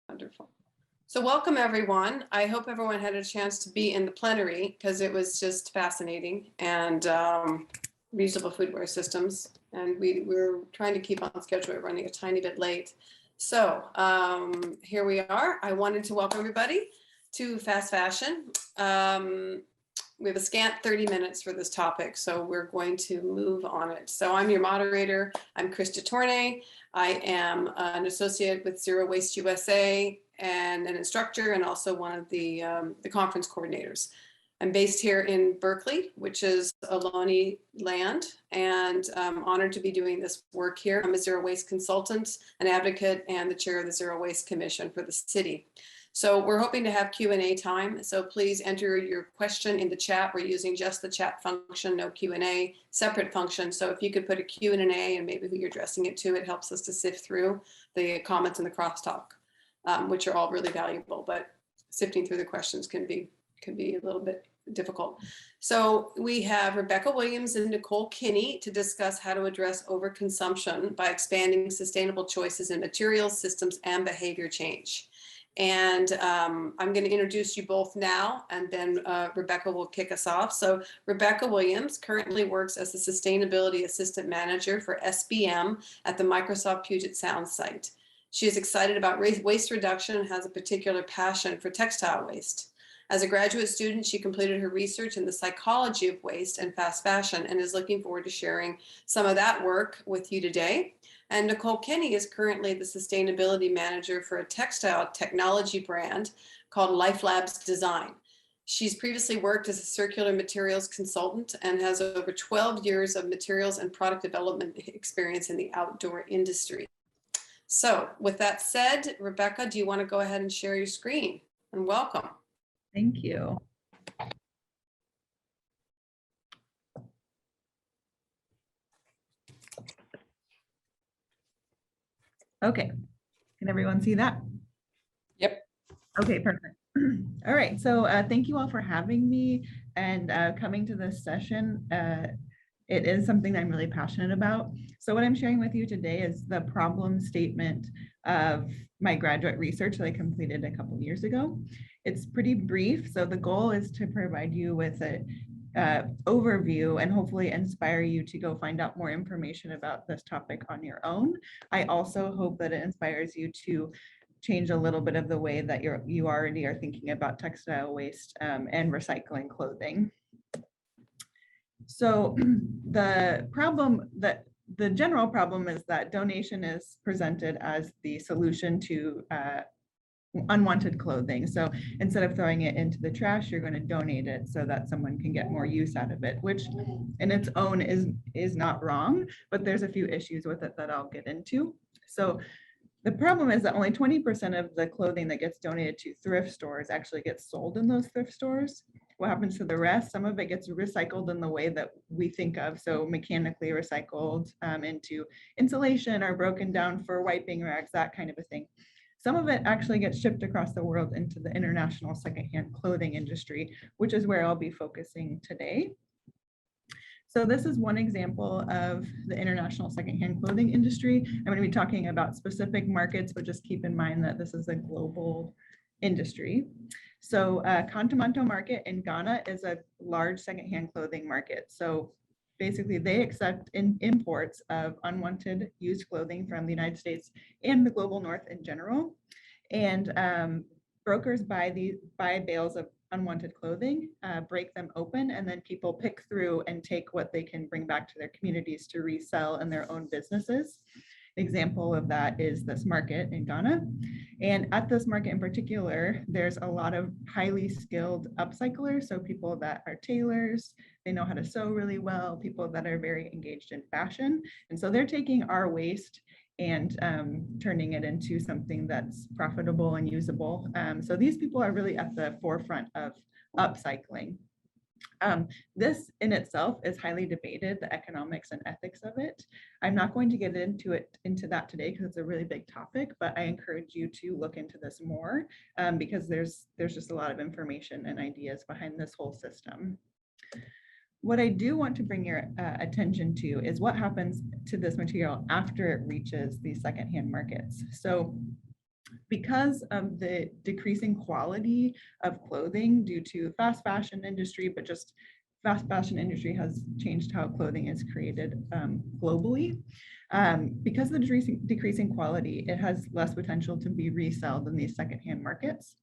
Wonderful. So welcome everyone. I hope everyone had a chance to be in the plenary because it was just fascinating and reusable foodware systems. And we're trying to keep on schedule. We're running a tiny bit late. So here we are. I wanted to welcome everybody to Fast Fashion. We have a scant 30 minutes for this topic, so we're going to move on it. So I'm your moderator. I'm Krista Tornay. I am an associate with Zero Waste USA and an instructor and also one of the conference coordinators. I'm based here in Berkeley, which is Ohlone land, and I'm honored to be doing this work here. I'm a zero waste consultant, an advocate, and the chair of the Zero Waste Commission for the city. So we're hoping to have Q&A time. So please enter your question in the chat. We're using just the chat function, no Q&A, separate function. So if you could put a Q&A and maybe who you're addressing it to, it helps us to sift through the comments and the crosstalk, which are all really valuable, but sifting through the questions can be a little bit difficult. So we have Rebecca Williams and Nicole Kinney to discuss how to address overconsumption by expanding sustainable choices in materials, systems, and behavior change. And I'm going to introduce you both now, and then Rebecca will kick us off. So Rebecca Williams currently works as the Sustainability Assistant Manager for SBM at the Microsoft Puget Sound site. She is excited about waste reduction and has a particular passion for textile waste. As a graduate student, she completed her research in the psychology of waste and fast fashion and is looking forward to sharing some of that work with you today. And Nicole Kinney is currently the sustainability manager for a textile technology brand called Life Labs Design. She's previously worked as a circular materials consultant and has over 12 years of materials and product development experience in the outdoor industry. So with that said, Rebecca, do you want to go ahead and share your screen? And welcome. Thank you. Okay, can everyone see that? Yep. Okay, perfect. All right, so thank you all for having me and coming to this session. It is something I'm really passionate about. So what I'm sharing with you today is the problem statement of my graduate research that I completed a couple of years ago. It's pretty brief, so the goal is to provide you with an overview and hopefully inspire you to go find out more information about this topic on your own. I also hope that it inspires you to change a little bit of the way that you already are thinking about textile waste and recycling clothing. So the general problem is that donation is presented as the solution to unwanted clothing. So instead of throwing it into the trash, you're going to donate it so that someone can get more use out of it, which in its own is not wrong, but there's a few issues with it that I'll get into. So the problem is that only 20% of the clothing that gets donated to thrift stores actually gets sold in those thrift stores. What happens to the rest? Some of it gets recycled in the way that we think of, so mechanically recycled into insulation or broken down for wiping rags, that kind of a thing. Some of it actually gets shipped across the world into the international secondhand clothing industry, which is where I'll be focusing today. So this is one example of the international secondhand clothing industry. I'm going to be talking about specific markets, but just keep in mind that this is a global industry. So Kantamanto market in Ghana is a large secondhand clothing market. So basically they accept imports of unwanted used clothing from the United States and the global north in general. And brokers buy bales of unwanted clothing, break them open, and then people pick through and take what they can bring back to their communities to resell in their own businesses. Example of that is this market in Ghana. And at this market in particular, there's a lot of highly skilled upcyclers. So people that are tailors, they know how to sew really well, people that are very engaged in fashion. And so they're taking our waste and turning it into something that's profitable and usable. So these people are really at the forefront of upcycling. This in itself is highly debated, the economics and ethics of it. I'm not going to get into that today because it's a really big topic, but I encourage you to look into this more because there's just a lot of information and ideas behind this whole system. What I do want to bring your attention to is what happens to this material after it reaches these secondhand markets. So Because of the decreasing quality of clothing due to fast fashion industry, but just fast fashion industry has changed how clothing is created globally. Because of the decreasing quality, it has less potential to be resold in these secondhand markets.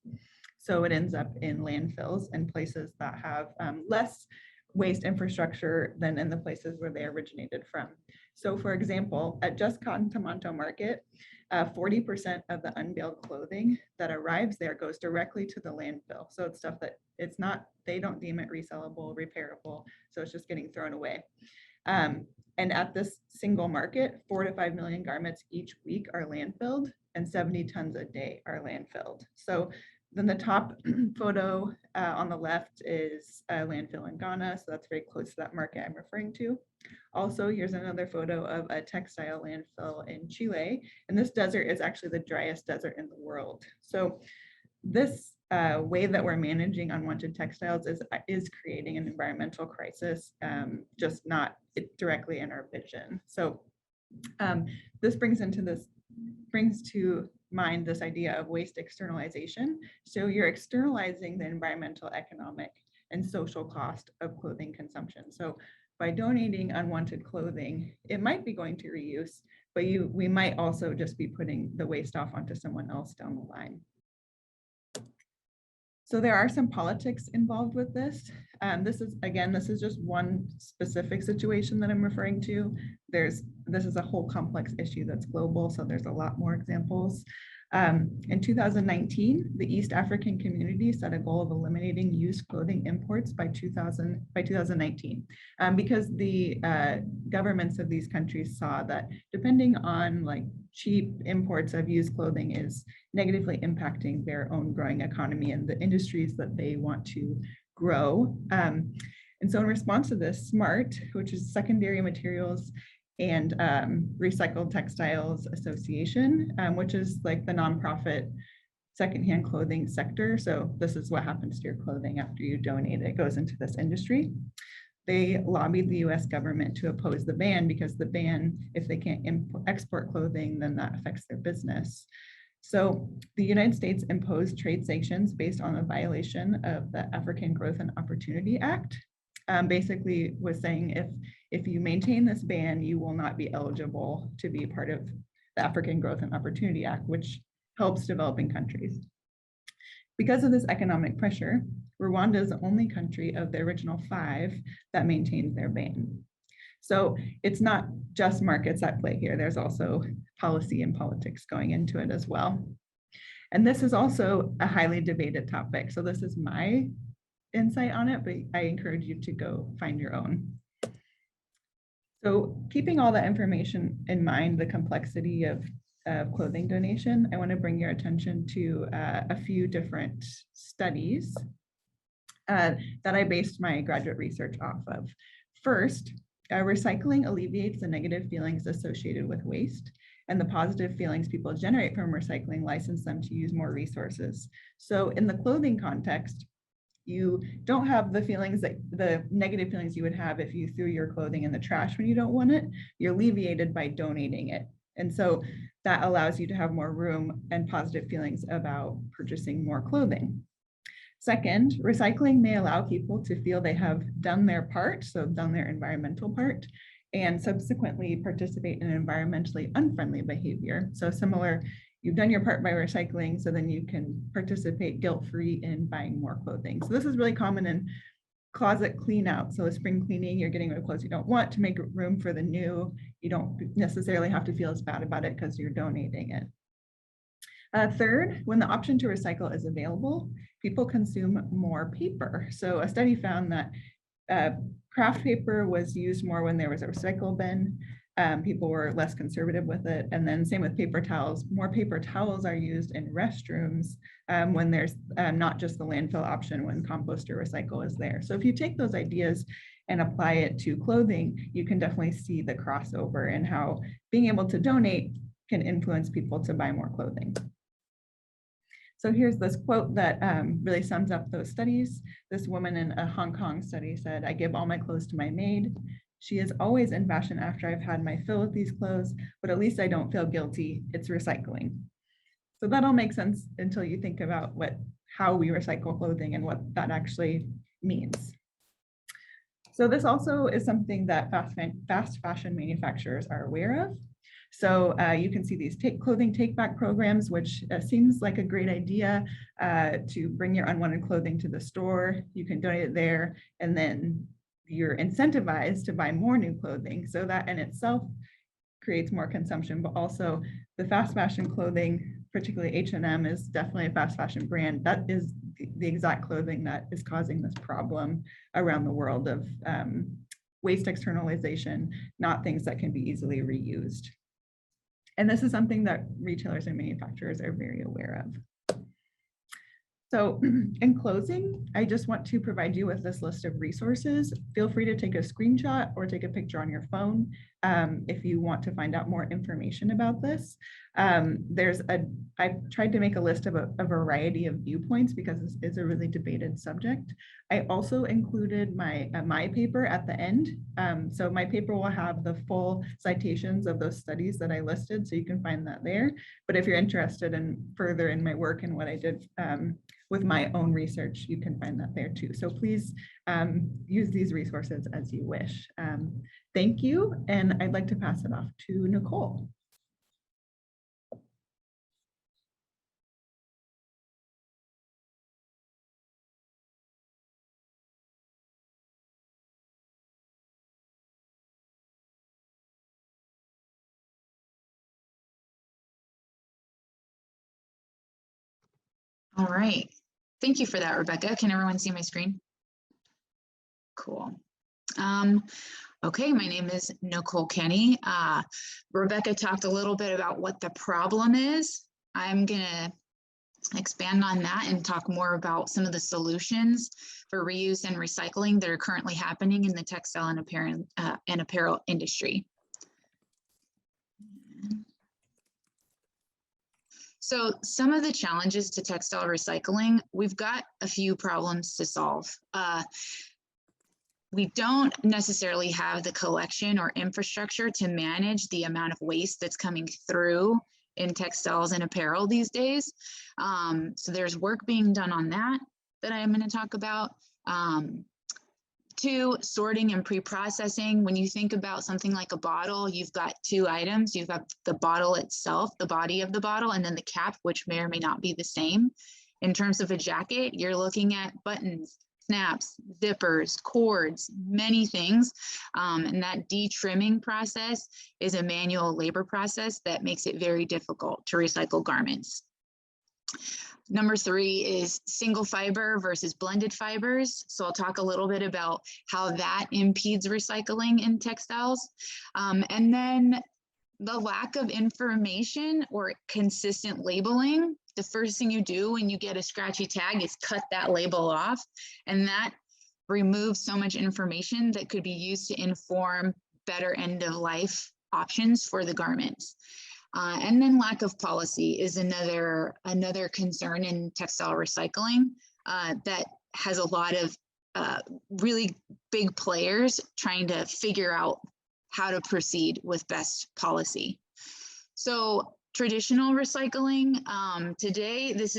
So it ends up in landfills and places that have less waste infrastructure than in the places where they originated from. So for example, at Just Cotton Toronto Market, 40% of the unbaled clothing that arrives there goes directly to the landfill. So it's stuff that it's not, they don't deem it resellable, repairable. So it's just getting thrown away. And at this single market, 4 to 5 million garments each week are landfilled and 70 tons a day are landfilled. So then the top photo on the left is a landfill in Ghana. So that's very close to that market I'm referring to. Also, here's another photo of a textile landfill in Chile. And this desert is actually the driest desert in the world. So this way that we're managing unwanted textiles is creating an environmental crisis, just not directly in our vision. So this brings to mind this idea of waste externalization. So you're externalizing the environmental, economic, and social cost of clothing consumption. So by donating unwanted clothing, it might be going to reuse, but we might also just be putting the waste off onto someone else down the line. So there are some politics involved with this. This is just one specific situation that I'm referring to. This is a whole complex issue that's global, so there's a lot more examples. In 2019, the East African community set a goal of eliminating used clothing imports by 2019, because the governments of these countries saw that depending on like cheap imports of used clothing is negatively impacting their own growing economy and the industries that they want to grow. And so in response to this, SMART, which is Secondary Materials and Recycled Textiles Association, which is like the nonprofit secondhand clothing sector. So this is what happens to your clothing after you donate it. It goes into this industry. They lobbied the US government to oppose the ban because the ban, if they can't export clothing, then that affects their business. So the United States imposed trade sanctions based on a violation of the African Growth and Opportunity Act. Basically was saying if you maintain this ban, you will not be eligible to be part of the African Growth and Opportunity Act, which helps developing countries. Because of this economic pressure, Rwanda is the only country of the original 5 that maintains their ban. So it's not just markets at play here. There's also policy and politics going into it as well. And this is also a highly debated topic. So this is my insight on it, but I encourage you to go find your own. So keeping all that information in mind, the complexity of clothing donation, I want to bring your attention to a few different studies that I based my graduate research off of. First, recycling alleviates the negative feelings associated with waste, and the positive feelings people generate from recycling license them to use more resources. So in the clothing context, you don't have the negative feelings you would have if you threw your clothing in the trash when you don't want it. You're alleviated by donating it. And so that allows you to have more room and positive feelings about purchasing more clothing. Second, recycling may allow people to feel they have done their part, so done their environmental part, and subsequently participate in environmentally unfriendly behavior. So similar, you've done your part by recycling, so then you can participate guilt-free in buying more clothing. So this is really common in closet clean out. So spring cleaning, you're getting rid of clothes you don't want to make room for the new. You don't necessarily have to feel as bad about it because you're donating it. Third, when the option to recycle is available, people consume more paper. So a study found that craft paper was used more when there was a recycle bin. People were less conservative with it. And then same with paper towels. More paper towels are used in restrooms when there's not just the landfill option when compost or recycle is there. So if you take those ideas and apply it to clothing, you can definitely see the crossover and how being able to donate can influence people to buy more clothing. So here's this quote that really sums up those studies. This woman in a Hong Kong study said, "I give all my clothes to my maid. She is always in fashion after I've had my fill with these clothes, but at least I don't feel guilty. It's recycling." So that'll make sense until you think about how we recycle clothing and what that actually means. So this also is something that fast fashion manufacturers are aware of. So you can see these clothing take back programs, which seems like a great idea to bring your unwanted clothing to the store. You can donate it there, and then you're incentivized to buy more new clothing. So that in itself creates more consumption, but also the fast fashion clothing, particularly H&M, is definitely a fast fashion brand. That is the exact clothing that is causing this problem around the world of waste externalization, not things that can be easily reused. And this is something that retailers and manufacturers are very aware of. So in closing, I just want to provide you with this list of resources. Feel free to take a screenshot or take a picture on your phone if you want to find out more information about this. I've tried to make a list of a variety of viewpoints because this is a really debated subject. I also included my paper at the end. So my paper will have the full citations of those studies that I listed, so you can find that there. But if you're interested in further in my work and what I did with my own research, you can find that there too. So please use these resources as you wish. Thank you, and I'd like to pass it off to Nicole. All right. Thank you for that, Rebecca. Can everyone see my screen? Cool. Okay, my name is Nicole Kenny. Rebecca talked a little bit about what the problem is. I'm gonna expand on that and talk more about some of the solutions for reuse and recycling that are currently happening in the textile and apparel industry. So some of the challenges to textile recycling, we've got a few problems to solve. We don't necessarily have the collection or infrastructure to manage the amount of waste that's coming through in textiles and apparel these days. So there's work being done on that I'm going to talk about. 2, sorting and pre-processing. When you think about something like a bottle, you've got 2 items. You've got the bottle itself, the body of the bottle, and then the cap, which may or may not be the same. In terms of a jacket, you're looking at buttons, snaps, zippers, cords, many things. And that de-trimming process is a manual labor process that makes it very difficult to recycle garments. Number 3 is single fiber versus blended fibers. So I'll talk a little bit about how that impedes recycling in textiles. And then the lack of information or consistent labeling. The first thing you do when you get a scratchy tag is cut that label off. And that removes so much information that could be used to inform better end of life options for the garments. And then lack of policy is another concern in textile recycling that has a lot of really big players trying to figure out how to proceed with best policy. So traditional recycling, today, this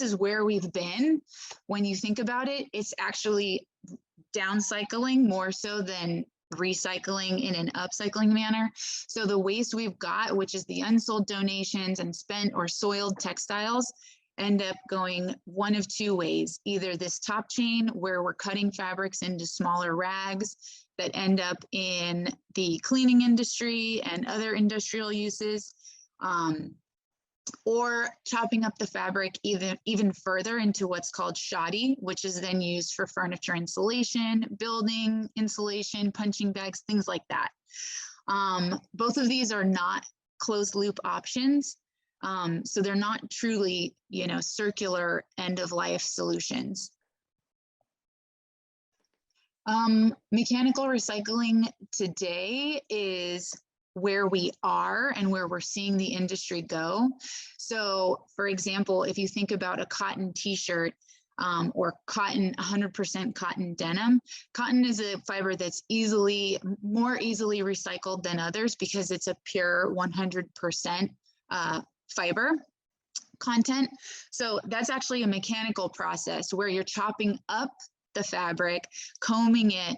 is where we've been. When you think about it, it's actually downcycling more so than recycling in an upcycling manner. So the waste we've got, which is the unsold donations and spent or soiled textiles, end up going one of 2 ways. Either this top chain where we're cutting fabrics into smaller rags that end up in the cleaning industry and other industrial uses, or chopping up the fabric even further into what's called shoddy, which is then used for furniture insulation, building insulation, punching bags, things like that. Both of these are not closed loop options. So they're not truly, circular end of life solutions. Mechanical recycling today is where we are and where we're seeing the industry go. So for example, if you think about a cotton t-shirt or 100% cotton denim, cotton is a fiber that's more easily recycled than others because it's a pure 100% fiber. content. So that's actually a mechanical process where you're chopping up the fabric, combing it,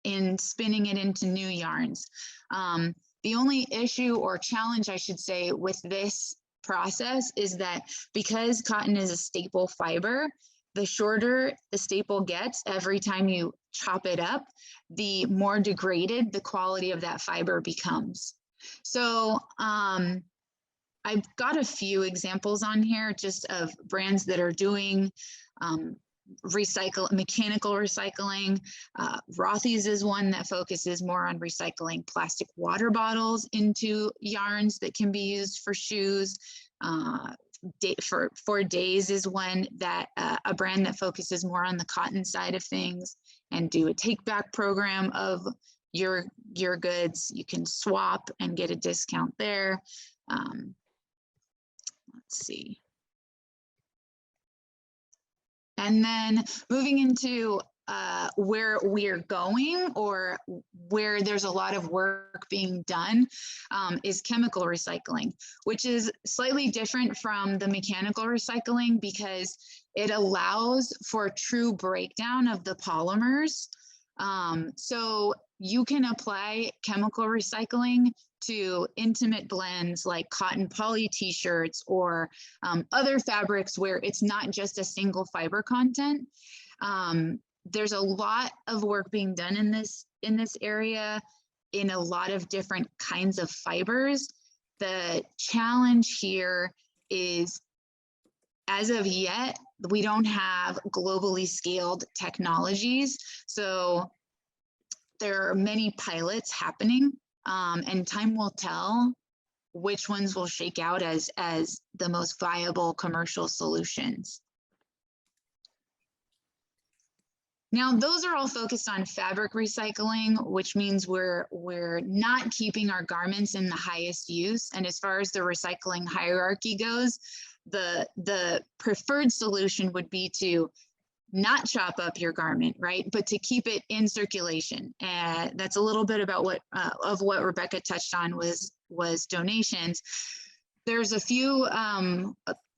and spinning it into new yarns. The only issue or challenge, I should say, with this process is that because cotton is a staple fiber, the shorter the staple gets every time you chop it up, the more degraded the quality of that fiber becomes. So I've got a few examples on here just of brands that are doing mechanical recycling. Rothy's is one that focuses more on recycling plastic water bottles into yarns that can be used for shoes. For Days is one that a brand that focuses more on the cotton side of things and do a take back program of your goods. You can swap and get a discount there. Let's see. And then moving into where we're going, or where there's a lot of work being done, is chemical recycling, which is slightly different from the mechanical recycling because it allows for true breakdown of the polymers. So you can apply chemical recycling to intimate blends like cotton poly t-shirts or other fabrics where it's not just a single fiber content. There's a lot of work being done in this area in a lot of different kinds of fibers. The challenge here is, as of yet, we don't have globally scaled technologies. So there are many pilots happening, and time will tell which ones will shake out as the most viable commercial solutions. Now, those are all focused on fabric recycling, which means we're not keeping our garments in the highest use. And as far as the recycling hierarchy goes, the preferred solution would be to not chop up your garment, right? But to keep it in circulation. And that's a little bit about what Rebecca touched on was donations. There's a few,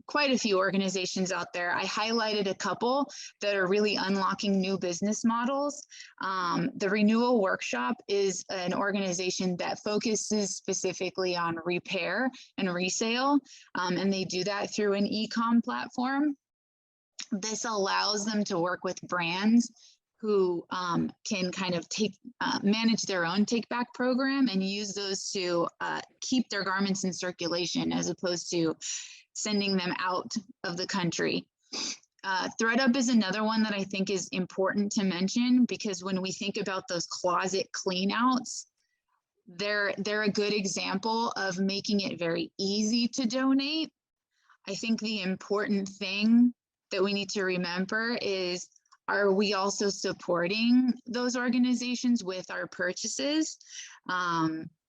quite a few organizations out there. I highlighted a couple that are really unlocking new business models. The Renewal Workshop is an organization that focuses specifically on repair and resale, and they do that through an e-com platform. This allows them to work with brands who can kind of manage their own take back program and use those to keep their garments in circulation as opposed to sending them out of the country. ThreadUp is another one that I think is important to mention, because when we think about those closet clean outs, they're a good example of making it very easy to donate. I think the important thing that we need to remember is, are we also supporting those organizations with our purchases?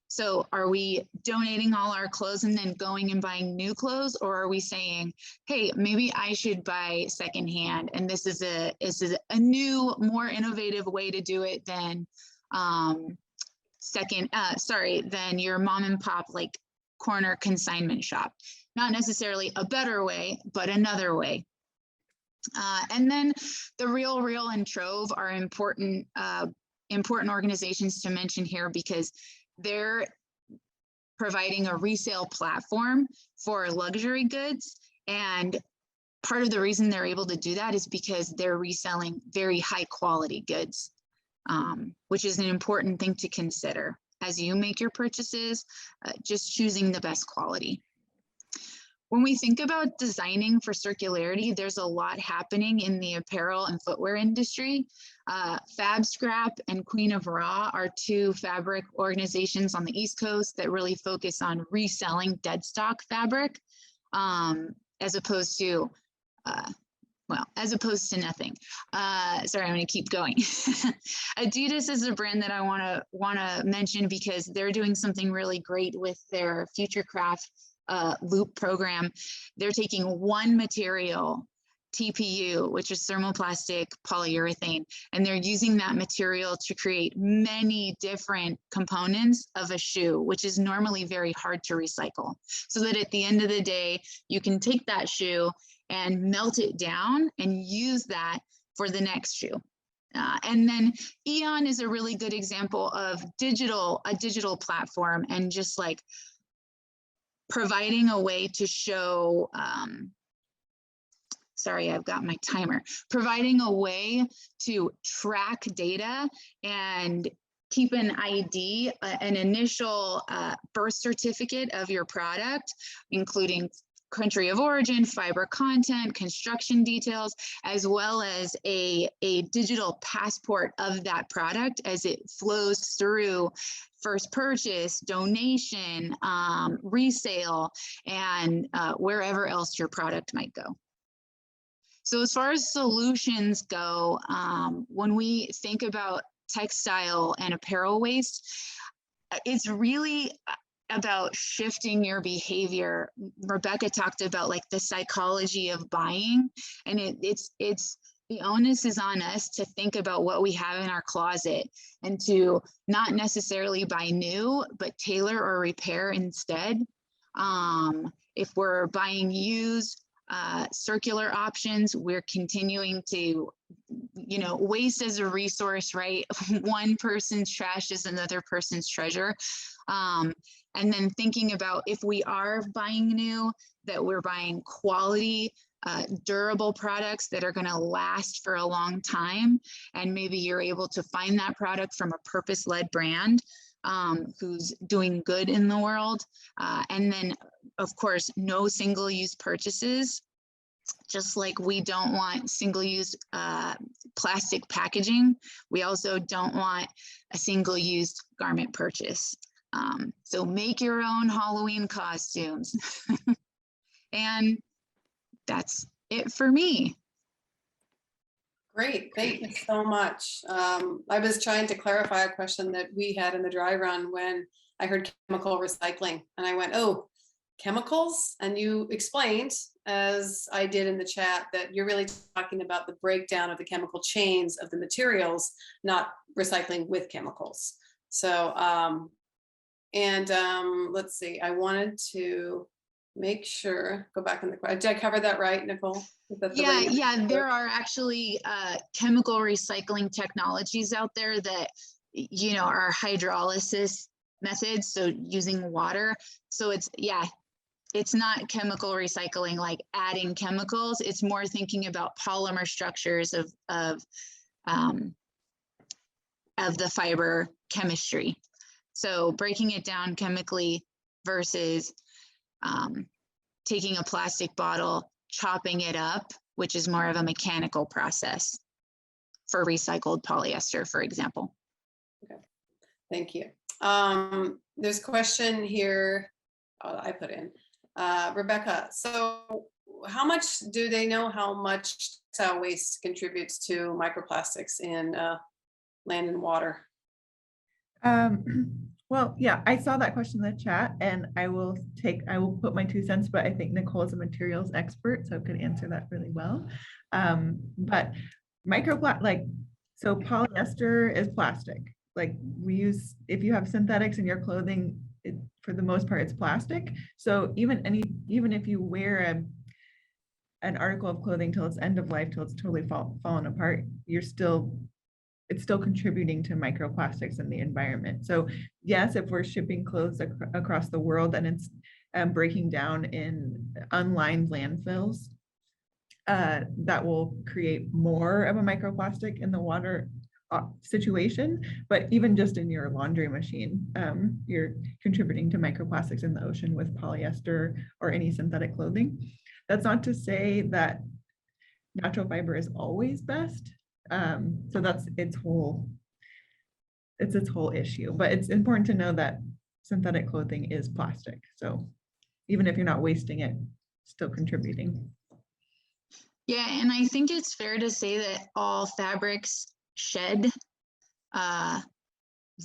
So are we donating all our clothes and then going and buying new clothes? Or are we saying, hey, maybe I should buy secondhand, and this is a new, more innovative way to do it than than your mom and pop like corner consignment shop. Not necessarily a better way, but another way. And then the Real, and Trove are important organizations to mention here, because they're providing a resale platform for luxury goods. And part of the reason they're able to do that is because they're reselling very high quality goods, which is an important thing to consider as you make your purchases, just choosing the best quality. When we think about designing for circularity, there's a lot happening in the apparel and footwear industry. Fab Scrap and Queen of Raw are two fabric organizations on the East Coast that really focus on reselling dead stock fabric, as opposed to nothing. Sorry, I'm going to keep going. Adidas is a brand that I want to mention, because they're doing something really great with their Future Craft loop program. They're taking one material TPU, which is thermoplastic polyurethane, and they're using that material to create many different components of a shoe, which is normally very hard to recycle. So that at the end of the day, you can take that shoe and melt it down and use that for the next shoe. And then Eon is a really good example of a digital platform, and just like providing a way to show, sorry, I've got my timer, providing a way to track data and keep an ID, an initial birth certificate of your product, including country of origin, fiber content, construction details, as well as a digital passport of that product as it flows through first purchase, donation, resale, and wherever else your product might go. So as far as solutions go, when we think about textile and apparel waste, it's really about shifting your behavior. Rebecca talked about like the psychology of buying, and it's the onus is on us to think about what we have in our closet and to not necessarily buy new, but tailor or repair instead. If we're buying used, circular options, we're continuing to, you know, waste as a resource, right? One person's trash is another person's treasure. And then thinking about if we are buying new, that we're buying quality, durable products that are going to last for a long time. And maybe you're able to find that product from a purpose-led brand who's doing good in the world. And then, of course, no single-use purchases. Just like we don't want single-use plastic packaging, we also don't want a single-use garment purchase. So make your own Halloween costumes. And that's it for me. Great, thank you so much. I was trying to clarify a question that we had in the dry run when I heard chemical recycling, and I went, oh, chemicals? And you explained, as I did in the chat, that you're really talking about the breakdown of the chemical chains of the materials, not recycling with chemicals. So, let's see, I wanted to make sure, go back in the, did I cover that right, Nicole? Yeah, there are actually chemical recycling technologies out there that, you know, are hydrolysis methods, so using water. So it's, yeah, it's not chemical recycling, like adding chemicals. It's more thinking about polymer structures of the fiber chemistry. So breaking it down chemically versus taking a plastic bottle, chopping it up, which is more of a mechanical process for recycled polyester, for example. Okay, thank you. There's a question here I put in. Rebecca, so how much do they know how much textile waste contributes to microplastics in land and water? Well, yeah, I saw that question in the chat, and I will put my 2 cents, but I think Nicole is a materials expert, so could answer that really well. But so polyester is plastic. Like we use, if you have synthetics in your clothing, for the most part, it's plastic. So even if you wear an article of clothing till its end of life, till it's totally fallen apart, it's still contributing to microplastics in the environment. So yes, if we're shipping clothes across the world and it's breaking down in unlined landfills, that will create more of a microplastic in the water situation. But even just in your laundry machine, you're contributing to microplastics in the ocean with polyester or any synthetic clothing. That's not to say that natural fiber is always best. So that's its whole issue, but it's important to know that synthetic clothing is plastic. So even if you're not wasting it, still contributing. Yeah, and I think it's fair to say that all fabrics shed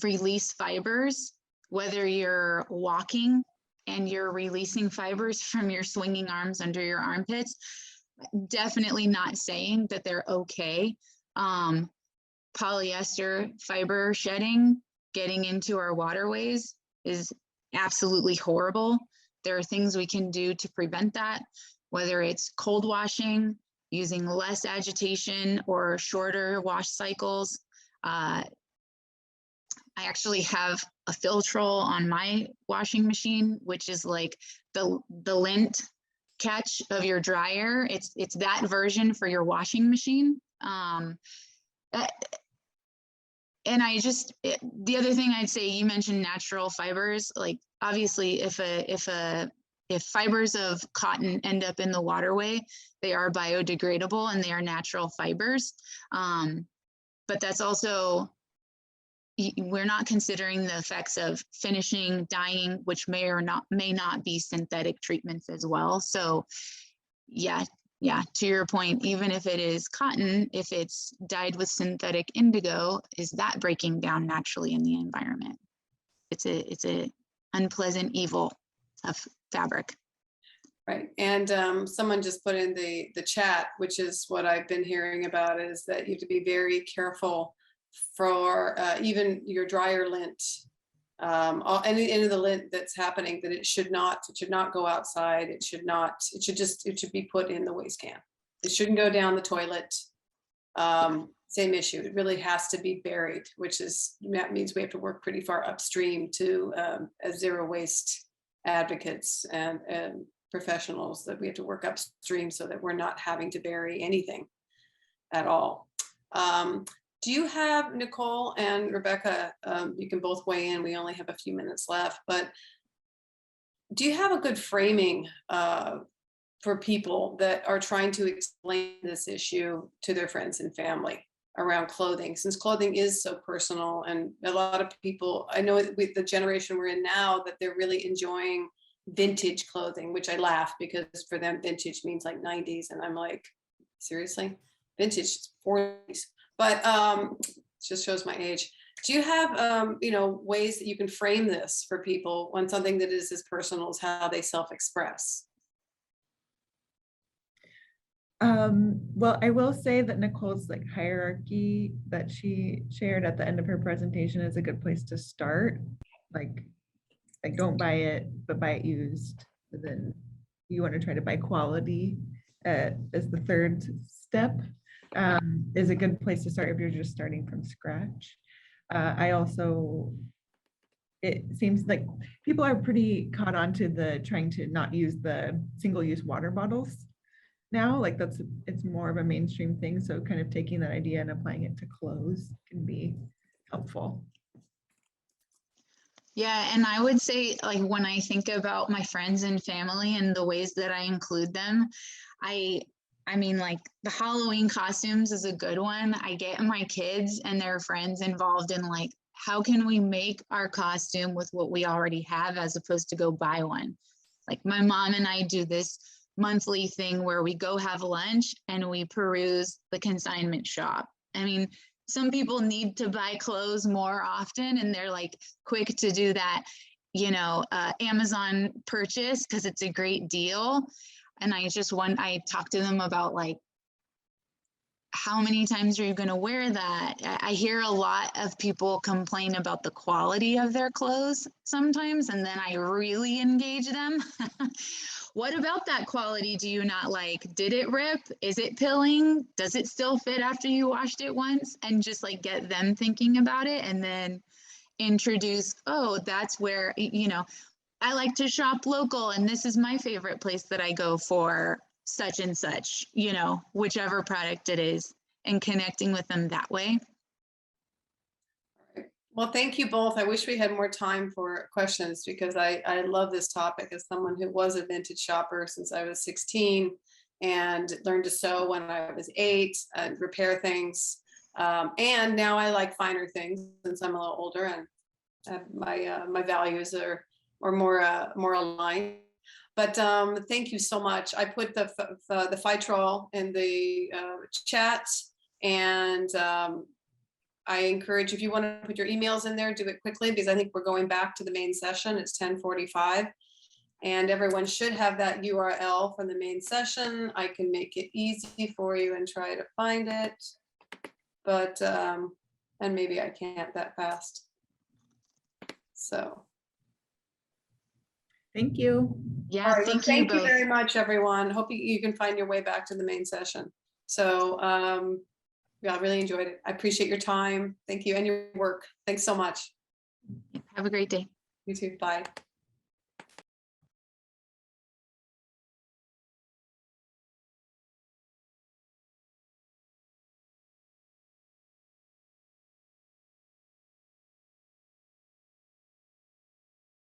release fibers, whether you're walking and you're releasing fibers from your swinging arms under your armpits, Definitely not saying that they're okay. Polyester fiber shedding getting into our waterways is absolutely horrible. There are things we can do to prevent that, whether it's cold washing, using less agitation or shorter wash cycles. I actually have a Filtrol on my washing machine, which is like the lint catch of your dryer. It's that version for your washing machine. And the other thing I'd say, you mentioned natural fibers. Like obviously, if fibers of cotton end up in the waterway, they are biodegradable and they are natural fibers. But that's also, we're not considering the effects of finishing, dyeing, which may not be synthetic treatments as well. So yeah, to your point, even if it is cotton, if it's dyed with synthetic indigo, is that breaking down naturally in the environment? It's a unpleasant evil of fabric. Right. And someone just put in the chat, which is what I've been hearing about, is that you have to be very careful for even your dryer lint, any of the lint that's happening, that it should not go outside. It should be put in the waste can. It shouldn't go down the toilet. Same issue. It really has to be buried, that means we have to work pretty far upstream to as zero waste advocates and professionals, that we have to work upstream so that we're not having to bury anything at all. Do you have, Nicole and Rebecca, you can both weigh in, we only have a few minutes left, but do you have a good framing for people that are trying to explain this issue to their friends and family around clothing, since clothing is so personal? And a lot of people, I know with the generation we're in now, that they're really enjoying vintage clothing, which I laugh, because for them vintage means like 90s, and I'm like, seriously? Vintage is 40s. But just shows my age. Do you have ways that you can frame this for people on something that is as personal as how they self-express? Well, I will say that Nicole's like hierarchy that she shared at the end of her presentation is a good place to start. Like don't buy it, but buy it used. And then you want to try to buy quality as the third step. Is a good place to start if you're just starting from scratch. It seems like people are pretty caught on to the trying to not use the single-use water bottles now. Like it's more of a mainstream thing. So kind of taking that idea and applying it to clothes can be helpful. Yeah, and I would say, like, when I think about my friends and family and the ways that I include them, I mean, like the Halloween costumes is a good one. I get my kids and their friends involved in like, how can we make our costume with what we already have as opposed to go buy one? Like my mom and I do this monthly thing where we go have lunch and we peruse the consignment shop. I mean, some people need to buy clothes more often, and they're like quick to do that, Amazon purchase because it's a great deal. And I talk to them about like, how many times are you going to wear that? I hear a lot of people complain about the quality of their clothes sometimes, and then I really engage them. What about that quality do you not like? Did it rip? Is it pilling? Does it still fit after you washed it once? And just like get them thinking about it, and then introduce, oh, that's where, I like to shop local, and this is my favorite place that I go for such and such, whichever product it is, and connecting with them that way. Well, thank you both. I wish we had more time for questions, because I love this topic as someone who was a vintage shopper since I was 16 and learned to sew when I was 8 and repair things. And now I like finer things since I'm a little older, and my values are more aligned. But thank you so much. I put the Fitrol in the chat, and I encourage, if you want to put your emails in there, do it quickly, because I think we're going back to the main session. It's 10:45. And everyone should have that URL from the main session. I can make it easy for you and try to find it. But, and maybe I can't that fast. So. Thank you. Yeah, All right, well, thank you thank you both. very much, everyone. Hope you can find your way back to the main session. So, yeah, I really enjoyed it. I appreciate your time. Thank you and your work. Thanks so much. Have a great day. You too. Bye.